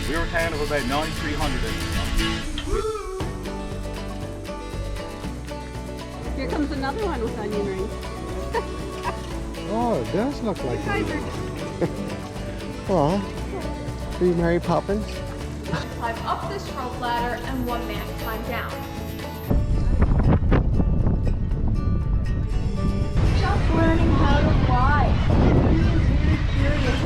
We were a town of about 9,300 at the time. Here comes another one with onion rings. Oh, it does look like Guys it. are Aw. Are you Mary Poppins? Climb up this rope ladder and one man climb down. Just learning how to fly. This is really curious.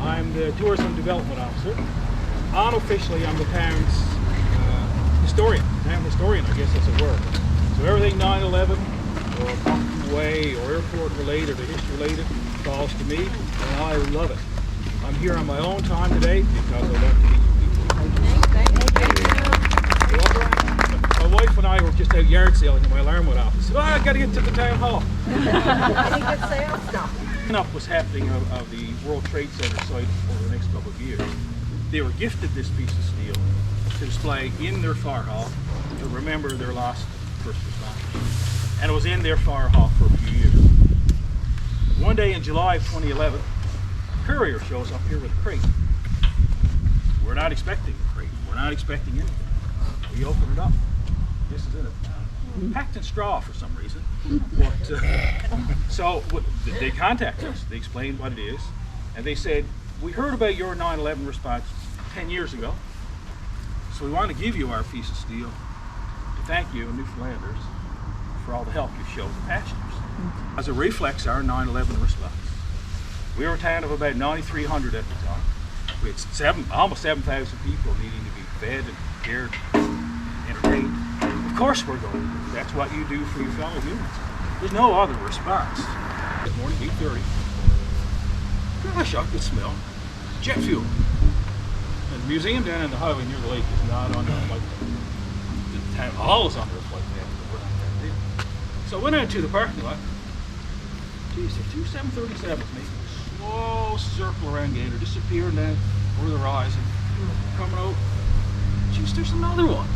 I'm the Tourism Development Officer. Unofficially, I'm the town's historian, town historian, I guess that's a word. So everything 9/11 or Puffin Way or airport related or history related falls to me, and I love it. I'm here on my own time today because I love to meet people. My wife and I were just out yard sailing and my alarm went off. I said, I got to get to the town hall. Any good sales? No. Enough was happening of the World Trade Center site over the next couple of years. They were gifted this piece of steel to display in their fire hall to remember their lost first responders. And it was in their fire hall for a few years. One day in July of 2011, a courier shows up here with a crate. We're not expecting a crate. We're not expecting anything. We open it up. This is in it. Packed in straw for some reason. But, so they contacted us. They explained what it is. And they said, we heard about your 9/11 response 10 years ago. So we want to give you our piece of steel to thank you, Newfoundlanders, for all the help you've shown the passengers. As it reflects our 9/11 response. We were a town of about 9,300 at the time. We had almost 7,000 people needing to be fed and cared, entertained. Of course we're going to. That's what you do for your fellow humans. There's no other response. This morning, 8:30. Gosh, I could smell jet fuel. And the museum down in the highway near the lake is not under a flight path. The town hall is under a flight path, but we're not that deep. So I went out to the parking lot. Geez, there are two 737s making a slow circle around Gander, disappearing down over the horizon, coming out. Geez, there's another one.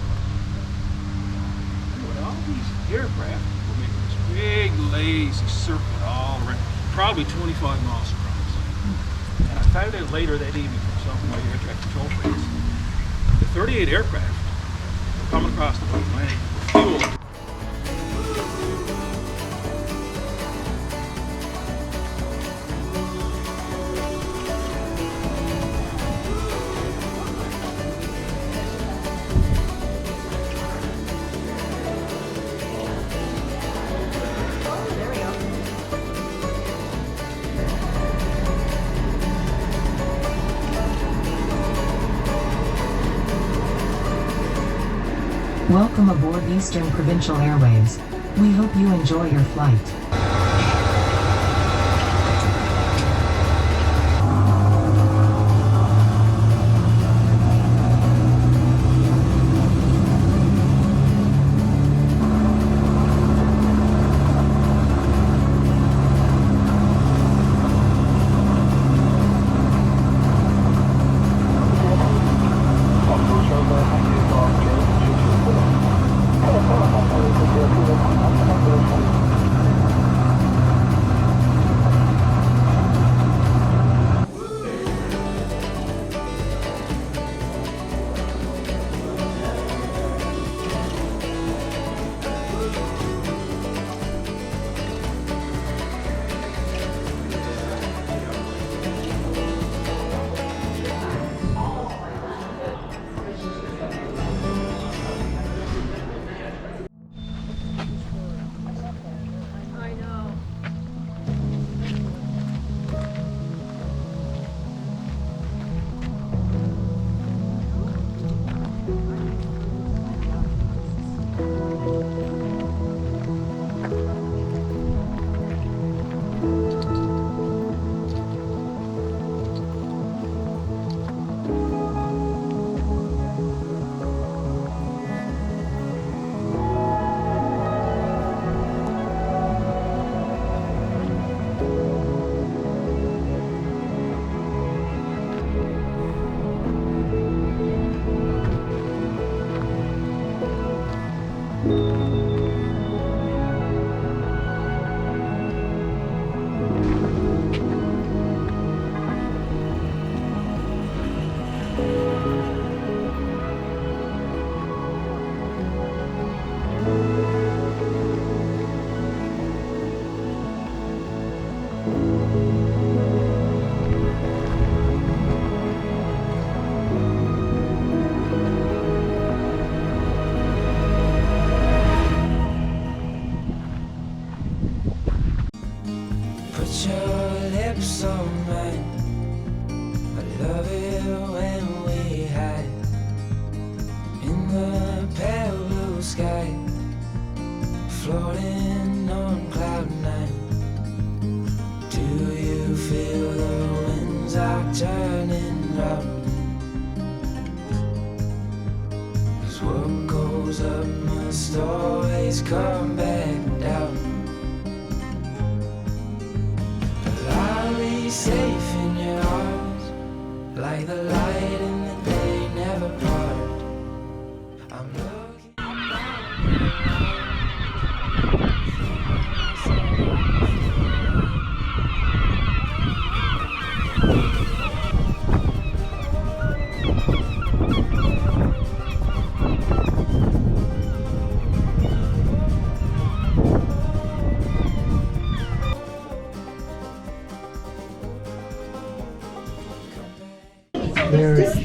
Anyway, all these aircraft were making this big, lazy circle all around, probably 25 miles across. And I found out later that evening from some of my air traffic control friends, the 38 aircraft were coming across the North Atlantic with fuel. Welcome aboard Eastern Provincial Airways. We hope you enjoy your flight. Put your lips on mine. I love it when we hide in the pale blue sky, floating on cloud nine. Do you feel the winds are turning round? 'Cause what goes up must always come back down. Safe in your arms, like the light in the day never part. I'm looking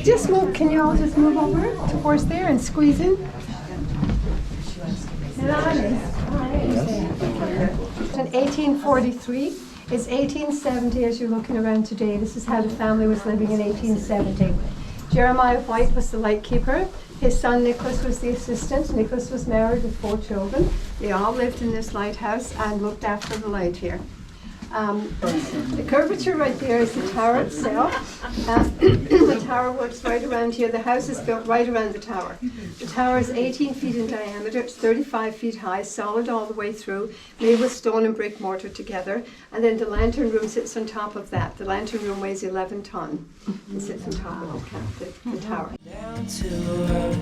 Just move, can you all just move over towards there and squeeze in? In 1843, it's 1870 as you're looking around today. This is how the family was living in 1870. Jeremiah White was the lightkeeper. His son Nicholas was the assistant. Nicholas was married with 4 children. They all lived in this lighthouse and looked after the light here. The curvature right there is the tower itself. The tower works right around here. The house is built right around the tower. The tower is 18 feet in diameter. It's 35 feet high, solid all the way through, made with stone and brick mortar together. And then the lantern room sits on top of that. The lantern room weighs 11 ton. It sits on top of the tower. down to earth.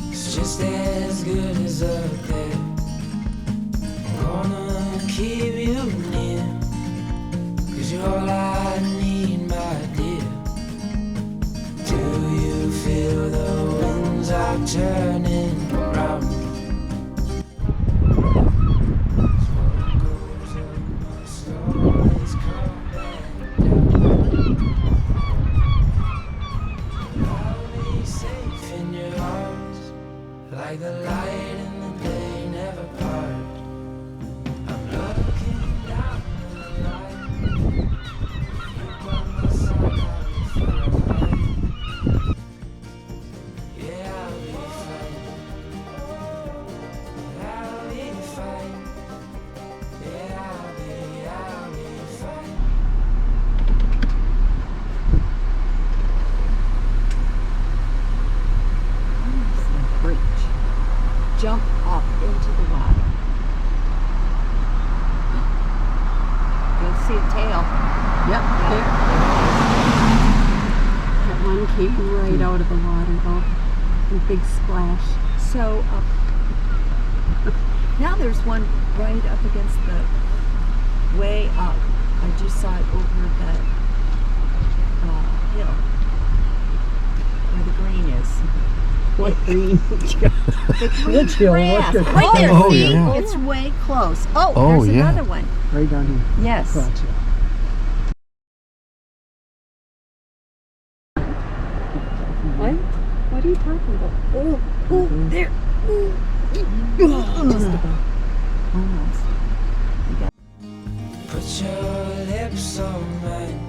It's just as good as up there. I'm gonna keep you near, 'cause you're all I need, my dear. Do you feel the winds are turning round? What goes up must always come back down. I'll be safe in your arms, like the light in the day never part. Jump up into the water. You'll see a tail. Yep, there. That one came right out of the water, though. A big splash. So, now there's one right up against the way up. I just saw it over that hill where the green is. What green? The green grass. Right there, Oh, see? yeah. It's way close. Oh, Oh, there's yeah. another one. Right down here. Yes. Gotcha. What? What are you talking about? Oh, oh, there. Just about. Almost. Put your lips on mine.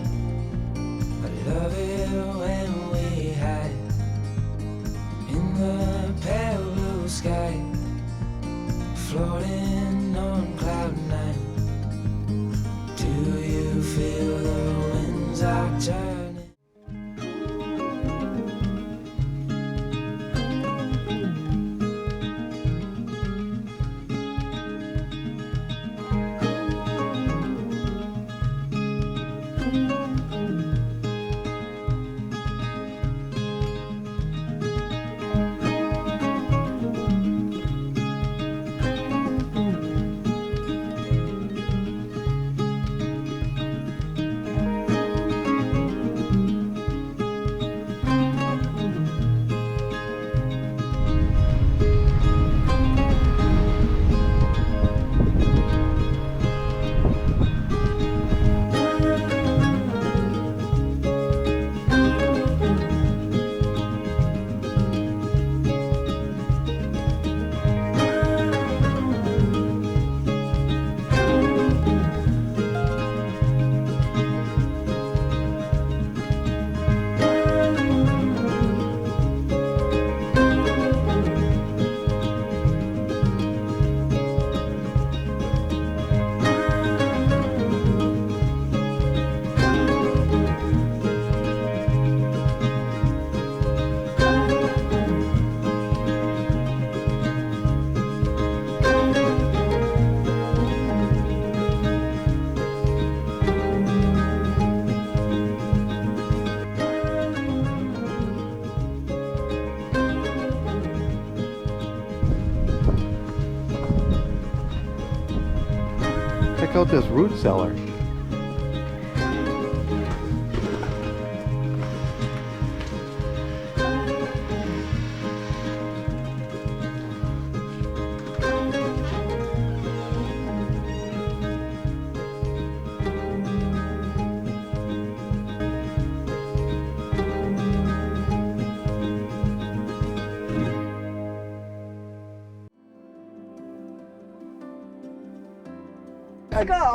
I love it when we hide in the pale blue sky, floating on cloud nine. Do you feel the winds are turning? check out this root cellar.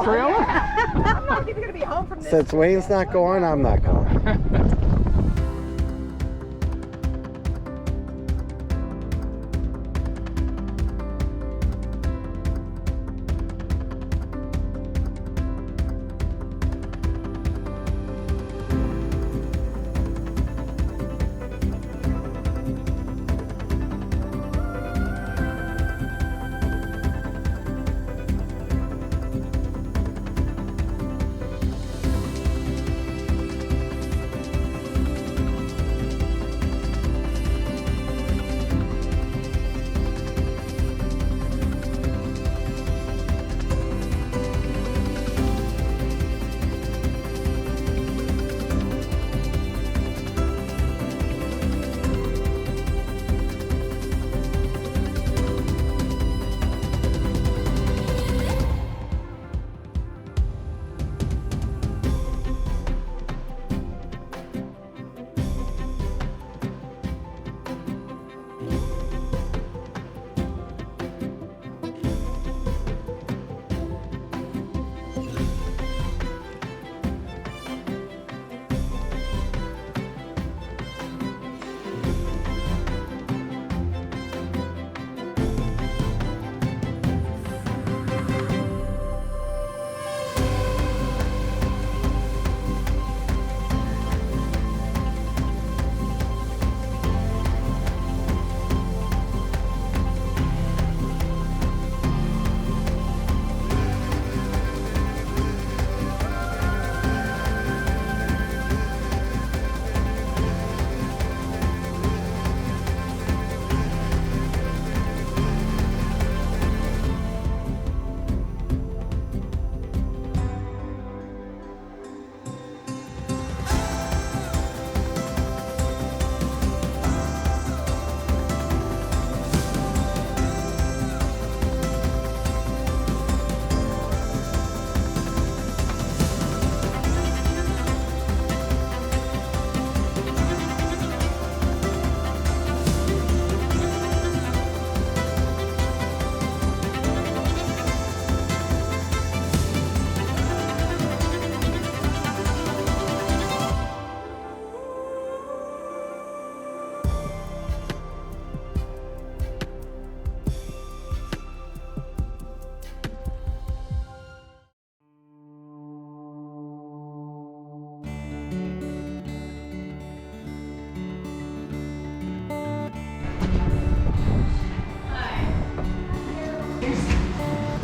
I'm not even gonna be home from this. Since Wayne's not going, I'm not going.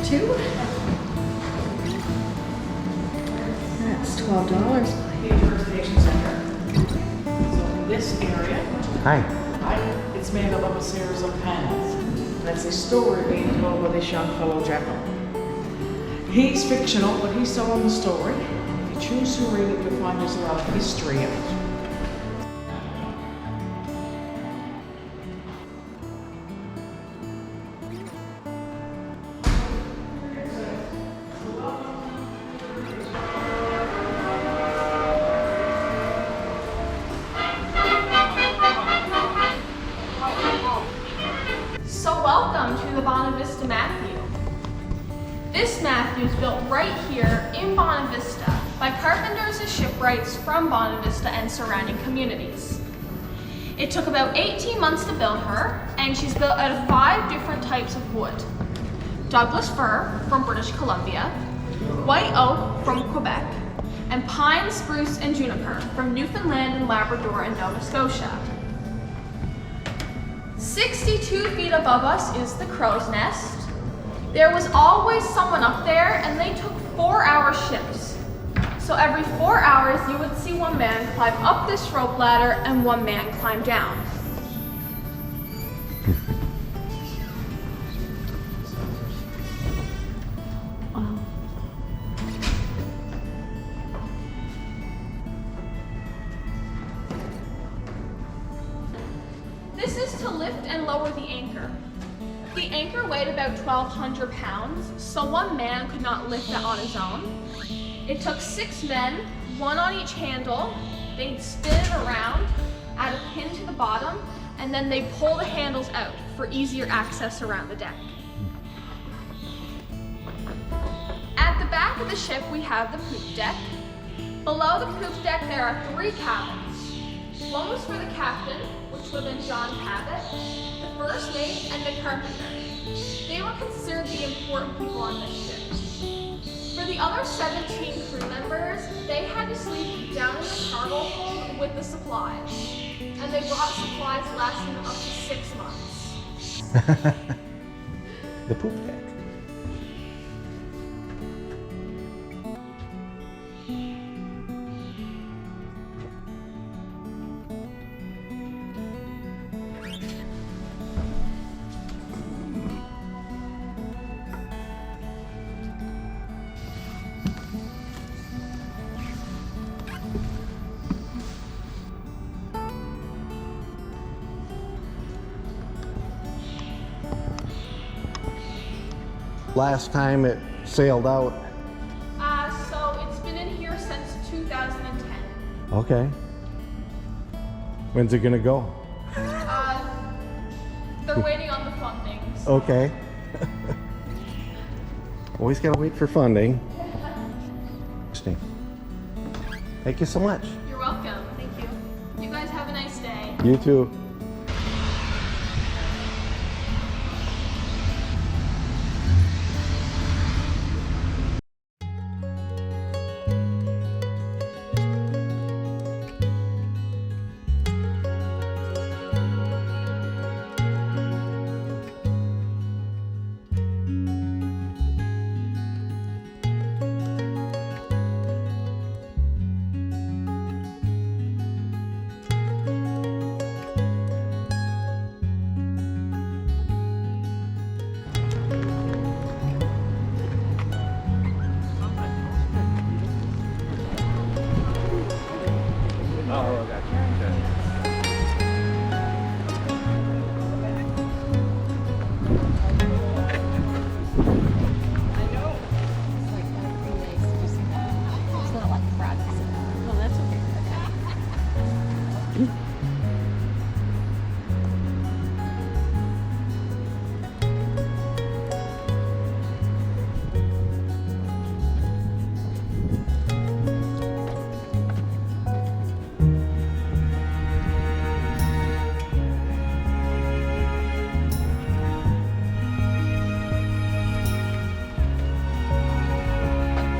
Two? That's $12. Major Reservation Center. So in this area, Hi. it's made up of a series of panels. That's a story being told by this young fellow Jekyll. He's fictional, but he's telling the story. If you choose to read it, you'll find there's a lot of history in it. Welcome to the Bonavista Matthew. This Matthew is built right here in Bonavista by carpenters and shipwrights from Bonavista and surrounding communities. It took about 18 months to build her, and she's built out of 5 different types of wood. Douglas fir from British Columbia, white oak from Quebec, and pine, spruce, and juniper from Newfoundland and Labrador and Nova Scotia. 62 feet above us is the crow's nest. There was always someone up there, and they took 4-hour shifts. So every 4 hours, you would see one man climb up this rope ladder and one man climb down. Wow. to lift and lower the anchor. The anchor weighed about 1,200 pounds, so one man could not lift it on his own. It took 6 men, one on each handle. They'd spin it around, add a pin to the bottom, and then they'd pull the handles out for easier access around the deck. At the back of the ship, we have the poop deck. Below the poop deck, there are 3 cabins. One was for the captain, which would have been John Cabot, the first mate, and the carpenter. They were considered the important people on this ship. For the other 17 crew members, they had to sleep down in the cargo hold with the supplies. And they brought supplies lasting them up to 6 months. The poop deck. Last time it sailed out. So it's been in here since 2010. Okay. When's it gonna go? They're waiting on the funding. So. Okay. Always gotta wait for funding. Interesting. Thank you so much. You're welcome. Thank you. You guys have a nice day. You too.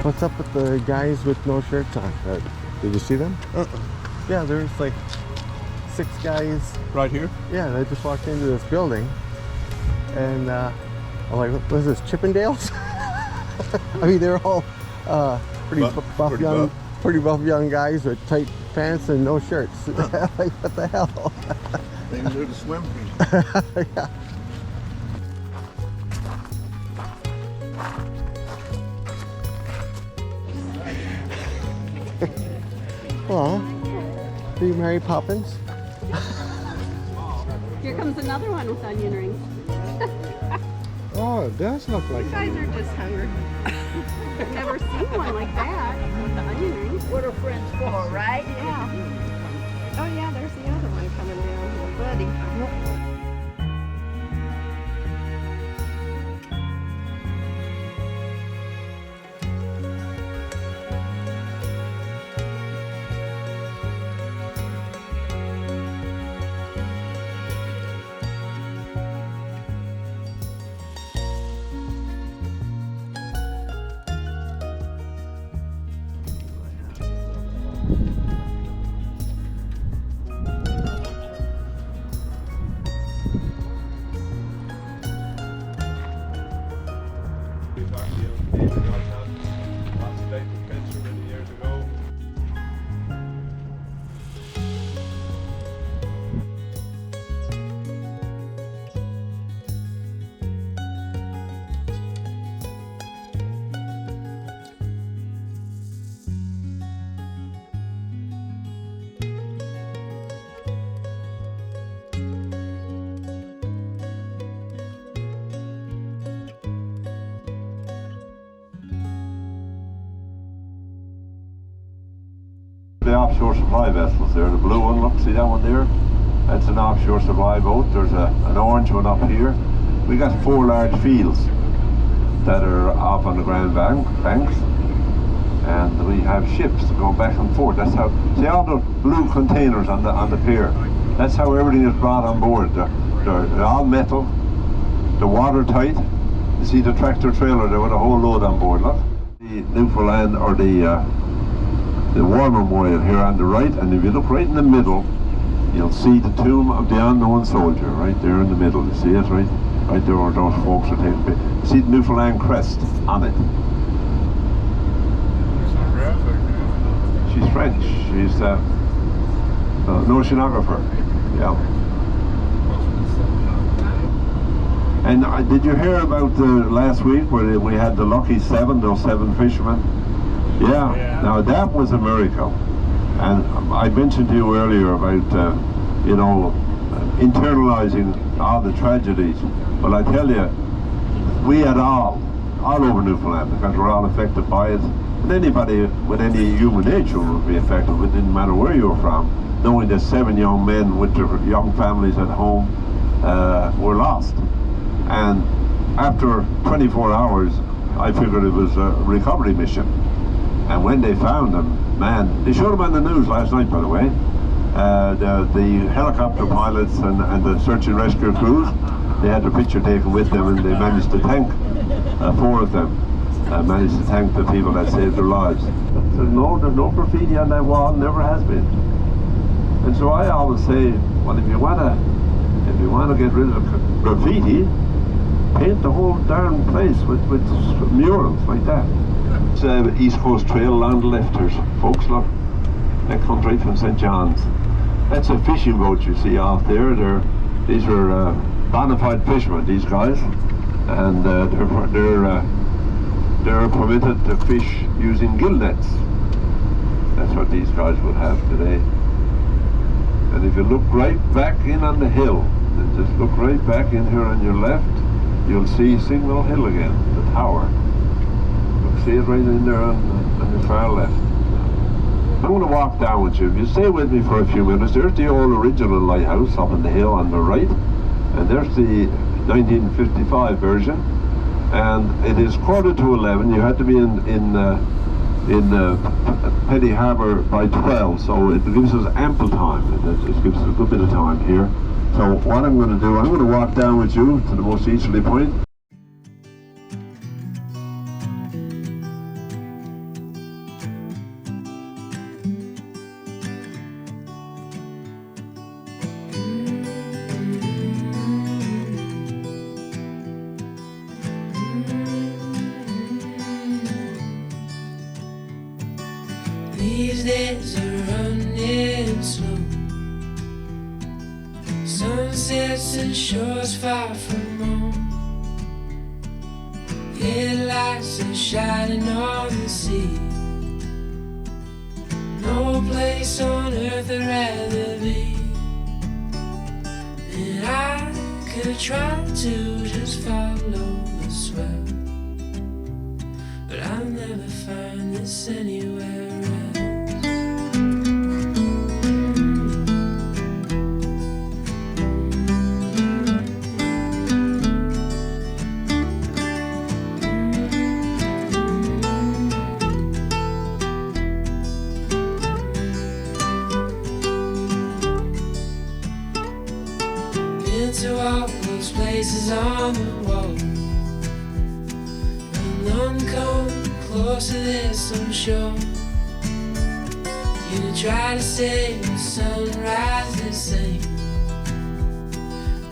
What's up with the guys with no shirts on? Did you see them? Yeah, there's like 6 guys. Right here? Yeah, they just walked into this building. And I'm like, what is this, Chippendales? I mean, they're all pretty buff young guys with tight pants and no shirts. Like, what the hell? They do the swim team. Yeah. Well, do you marry Puffins? Here comes another one with onion rings. Oh, it does look like You guys are just hungry. I've never seen one like that with the onion rings. What are friends for, right? Yeah. Oh yeah, there's the other one coming down here, buddy. The offshore supply vessels there, the blue one, look, see that one there? That's an offshore supply boat. There's an orange one up here. We got 4 large fields that are off on the Grand Banks, and we have ships going back and forth. That's how, see all the blue containers on the pier? That's how everything is brought on board. They're all metal, they're watertight. You see the tractor trailer there with a whole load on board, look. The Newfoundland, or the war memorial here on the right, and if you look right in the middle, you'll see the tomb of the unknown soldier right there in the middle. You see it right there where those folks are taking pictures. See the Newfoundland crest on it. She's French. She's an oceanographer. Yeah. And did you hear about last week where we had the lucky 7, those 7 fishermen? Yeah. Now that was a miracle. And I mentioned to you earlier about, you know, internalizing all the tragedies. But I tell you, we had all over Newfoundland, because we're all affected by it. And anybody with any human nature would be affected. It didn't matter where you were from. Knowing that 7 young men with their young families at home were lost. And after 24 hours, I figured it was a recovery mission. And when they found them, man, they showed them on the news last night, by the way. The helicopter pilots and the search and rescue crews, they had their picture taken with them, and they managed to thank 4 of them. Managed to thank the people that saved their lives. There's no graffiti on that wall, never has been. And so I always say, well, if you wanna get rid of graffiti, paint the whole darn place with murals like that. It's East Coast Trail along the left here, folks, look. That comes right from St. John's. That's a fishing boat you see off there. These are bona fide fishermen, these guys, and they're permitted to fish using gill nets. That's what these guys will have today. And if you look right back in on the hill, and just look right back in here on your left, you'll see Signal Hill again, the tower. You'll see it right in there on your far left. I'm going to walk down with you. If you stay with me for a few minutes, there's the old original lighthouse up on the hill on the right, and there's the 1955 version. And it is 11:15. You had to be in Petty Harbour by 12, so it gives us ample time. It gives us a good bit of time here. So what I'm going to do, I'm going to walk down with you to the most easterly point. These days are running slow. Sunsets and shores far from home. Headlights are shining on the sea. No place on earth I'd rather be. And I could try to just follow the swell, but I'll never find this anywhere else. To all those places on the wall, and none come close to this, I'm sure. You try to say the sunrise the same,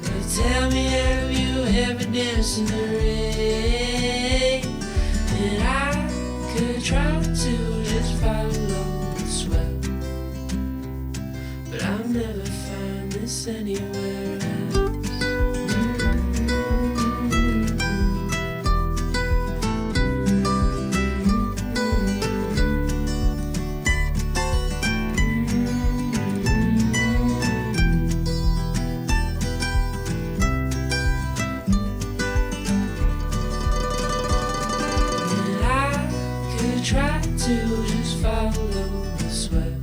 but tell me, have you ever danced in the rain? And I could try to just follow the swell, but I'll never find this anywhere else. Try to just follow the swell,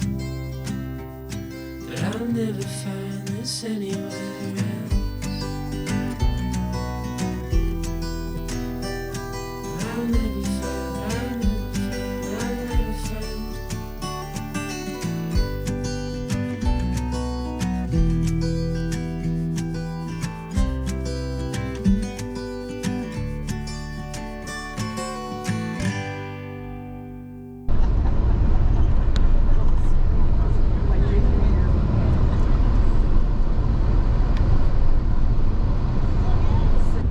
this anywhere else. I'll never find, I'll never find.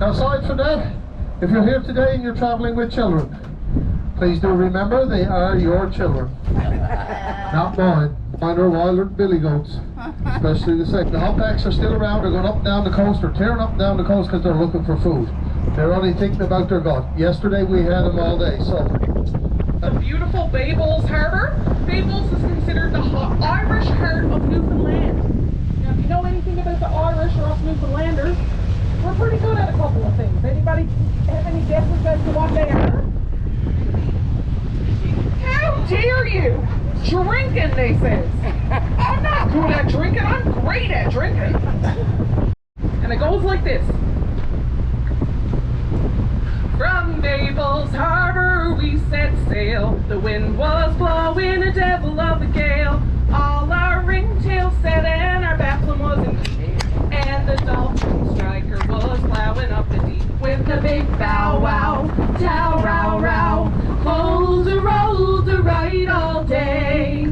Aside from that, if you're here today and you're traveling with children, please do remember they are your children, not mine. Mine are wilder than billy goats, especially the second. The humpbacks are still around. They're going up and down the coast. They're tearing up and down the coast because they're looking for food. They're only thinking about their gut. Yesterday we had them all day. So the beautiful Babel's Harbour. Babel's is considered the Irish heart of Newfoundland. Now, if you know anything about the Irish or us Newfoundlanders, we're pretty good at a couple of things. Anybody have any guesses as to what they are? How dare you? Drinking, they says. I'm not good at drinking, I'm great at drinking. And it goes like this. From Babel's Harbor we set sail. The wind was blowing a devil of a gale. All our ringtails set and our bafflin was in deep. And the dolphin striker was plowing up the deep with a big bow wow, chow row row. Hold a roll to ride all day.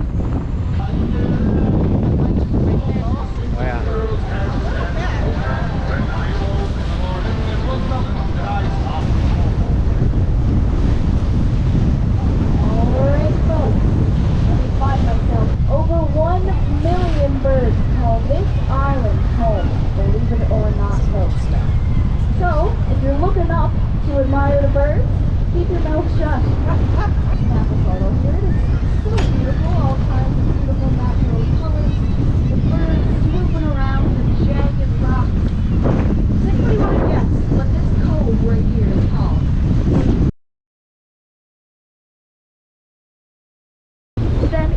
Over 1 million birds call this island home, believe it or not, folks. So, if you're looking up to admire the birds, keep your mouth shut. Snap a photo here. It's so beautiful, all kinds of beautiful natural colors. The birds swooping around the jagged rocks. Does anybody want to guess what this cove right here is called?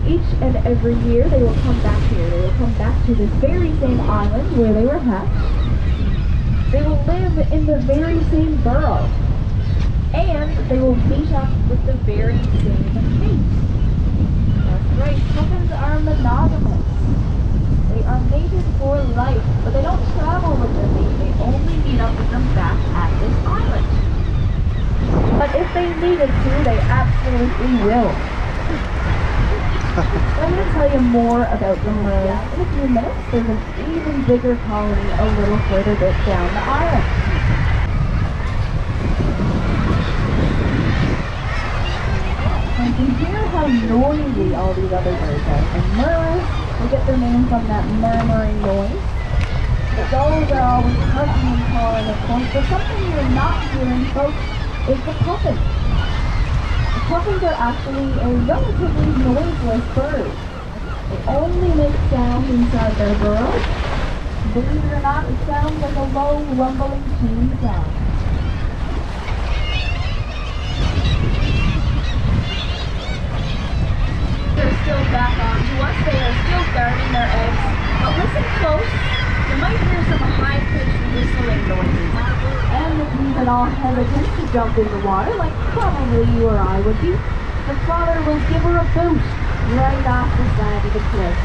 Each and every year they will come back here. They will come back to this very same island where they were hatched. They will live in the very same burrow. And they will meet up with the very same mate. That's right, puffins are monogamous. They are mated for life, but they don't travel with their mate. They only meet up with them back at this island. But if they needed to, they absolutely will. I'm going to tell you more about the mermaids in a few minutes. There's an even bigger colony a little further down the island. And you can hear how noisy all these other birds are. And murmurs, they get their name from that murmuring noise. The gulls are always hugging and calling, of course, but something you're not hearing, folks, is the puffins. Puffins are actually a relatively noiseless bird. They only make sound inside their burrow. Believe it or not, it sounds like a low, rumbling keen sound. They're still back onto us. They are still guarding their eggs. But listen close. You might hear some high-pitched whistling noises. And if you've been all hesitant to jump in the water, like probably you or I would be, the father will give her a boost right off the side of the cliff.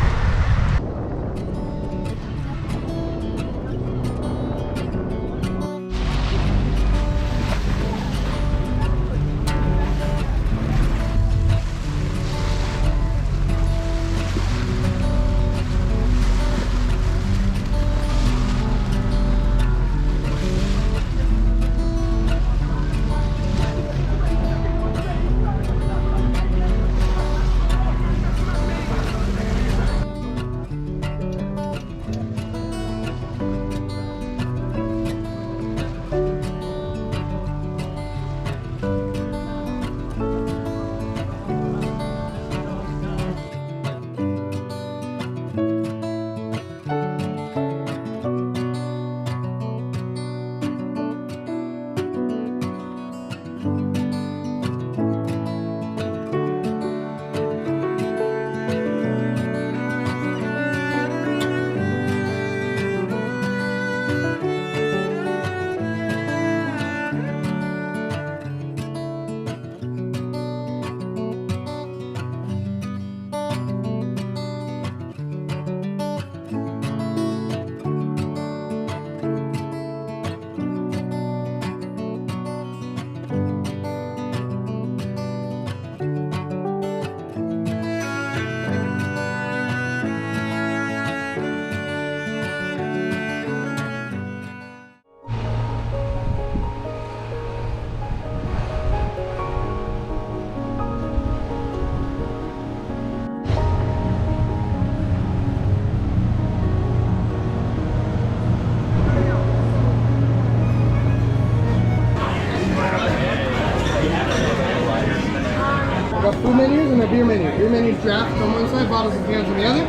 menu. Your menu's draft on one side, bottles and cans on the other.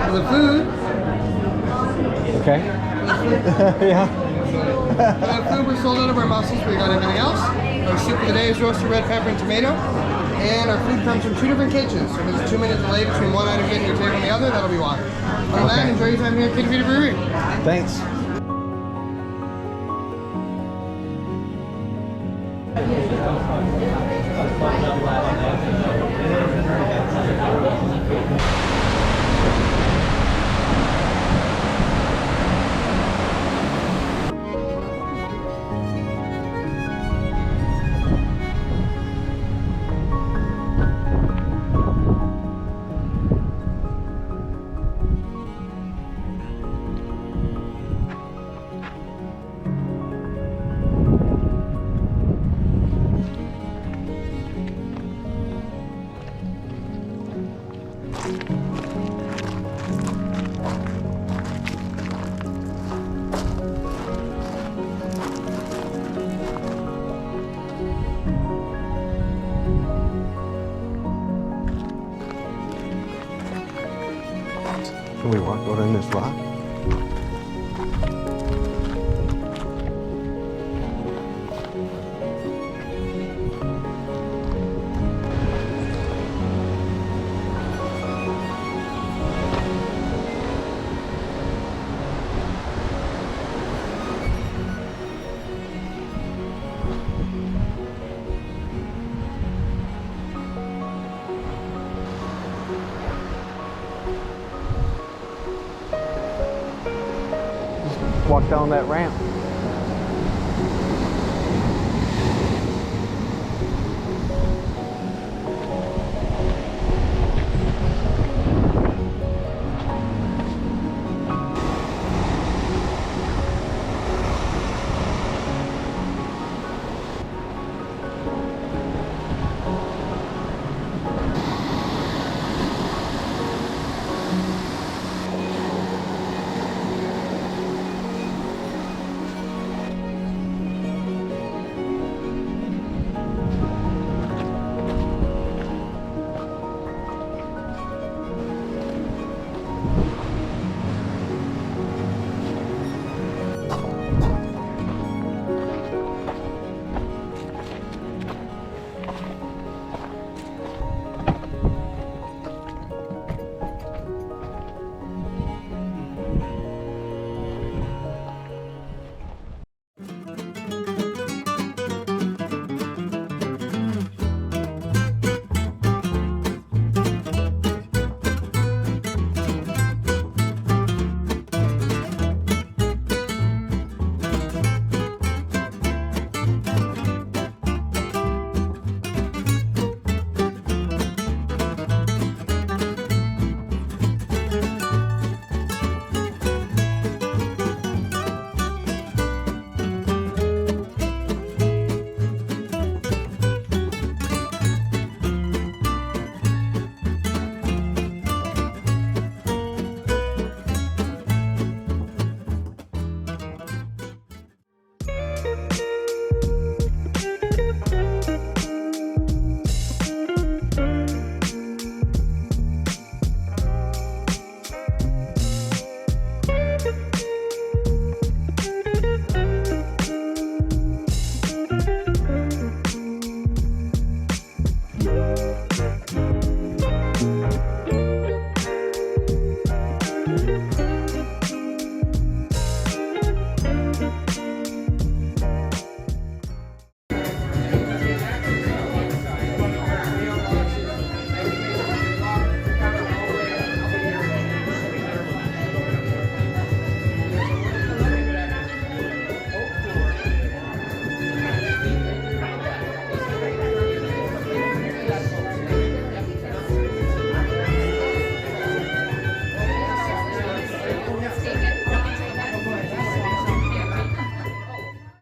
For the food, Okay. Yeah. the food we're sold out of our mussels, we got everything else. Our soup of the day is roasted red pepper and tomato. And our food comes from 2 different kitchens. So if there's a 2-minute delay between one item getting your table and the other, that'll be why. Other than that, enjoy your time here at Kitty Brewery. Thanks. Can we walk out in this rock? Walk down that ramp.